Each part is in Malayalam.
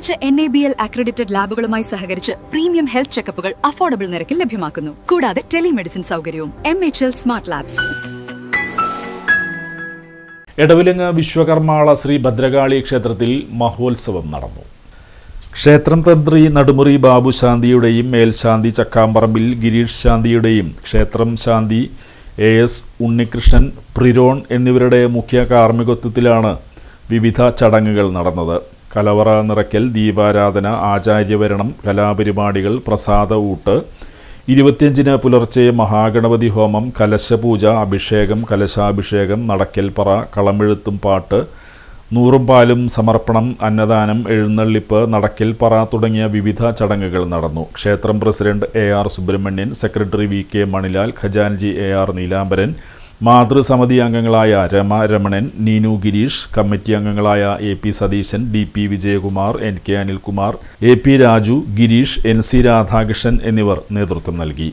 മികച്ച NABL അക്രഡിറ്റഡ് ലാബുകളുമായി സഹകരിച്ച് പ്രീമിയം ഹെൽത്ത് ചെക്കപ്പുകൾ അഫോർഡബിൾ നിരക്കിൽ ലഭ്യമാക്കുന്നു. കൂടാതെ ടെലിമെഡിസിൻ സൗകര്യവും. MHL smart labs. എടവിലങ്ങ് വിശ്വകർമാള ശ്രീ ഭദ്രകാളി ക്ഷേത്രത്തിൽ മഹോത്സവം നടന്നു. ക്ഷേത്രം തന്ത്രി നടുമുറി ബാബു ശാന്തിയുടെയും മേൽശാന്തി ചക്കാമ്പറമ്പിൽ ഗിരീഷ് ശാന്തിയുടെയും ക്ഷേത്രം ശാന്തി AS ഉണ്ണികൃഷ്ണൻ പ്രിരോൺ എന്നിവരുടെ മുഖ്യ കാർമ്മികത്വത്തിലാണ് വിവിധ ചടങ്ങുകൾ നടന്നത്. കലവറ നിറയ്ക്കൽ, ദീപാരാധന, ആചാര്യവരണം, കലാപരിപാടികൾ, പ്രസാദ ഊട്ട്, 25-ന് പുലർച്ചെ മഹാഗണപതി ഹോമം, കലശപൂജ, അഭിഷേകം, കലശാഭിഷേകം, നടക്കൽപ്പറ, കളമെഴുത്തും പാട്ട്, 100 പാലും സമർപ്പണം, അന്നദാനം, എഴുന്നള്ളിപ്പ്, നടക്കൽപ്പറ തുടങ്ങിയ വിവിധ ചടങ്ങുകൾ നടന്നു. ക്ഷേത്രം president AR Subramanian, secretary VK Manilal, ഖജാൻജി AR നീലാംബരൻ, മാതൃസമിതി അംഗങ്ങളായ രമ രമണൻ, നീനു ഗിരീഷ്, കമ്മിറ്റി അംഗങ്ങളായ AP Satheesan, DP Vijayakumar, NK Anilkumar, AP Raju, Girish, NC Radhakrishnan എന്നിവർ നേതൃത്വം നൽകി.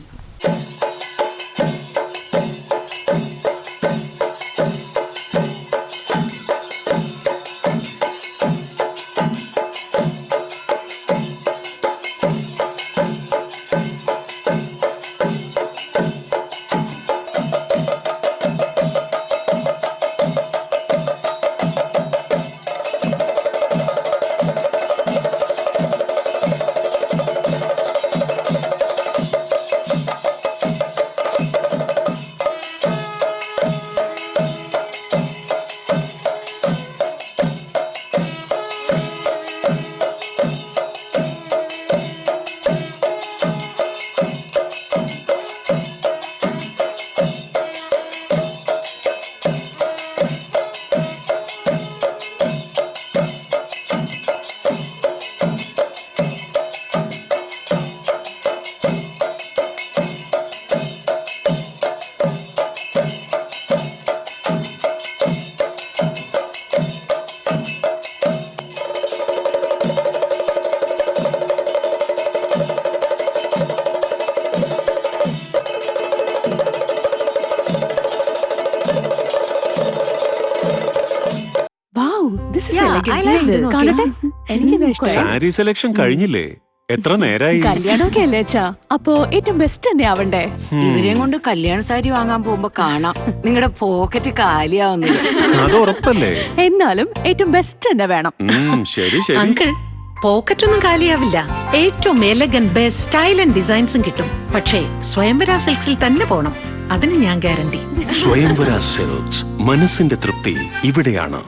സാരി സെലക്ഷൻ കഴിഞ്ഞില്ലേ? എത്ര നേരായി? കല്യാണമൊക്കെ അല്ലേ അച്ഛാ, അപ്പോ ഏറ്റവും ബെസ്റ്റ് തന്നെ ആവണ്ടേ? ഇവരെയും കൊണ്ട് കല്യാണ സാരി വാങ്ങാൻ പോകുമ്പോ കാണാം നിങ്ങളുടെ പോക്കറ്റ് കാലിയാവുന്നു. അത് ഉറപ്പല്ലേ? എന്നാലും ഏറ്റവും ബെസ്റ്റ് തന്നെ വേണം. ശരി ശരി അങ്കിൾ, പോക്കറ്റ് ഒന്നും കാലിയാവില്ല. ഏറ്റവും എലഗൻ ബെസ്റ്റ് സ്റ്റൈൽ ആൻഡ് ഡിസൈൻസും കിട്ടും. പക്ഷേ സ്വയംവര സിൽക്സിൽ തന്നെ പോണം, അതിന് ഞാൻ ഗ്യാരണ്ടി. സ്വയംവര സിൽക്സ്, മനസ്സിന്റെ തൃപ്തി ഇവിടെയാണ്.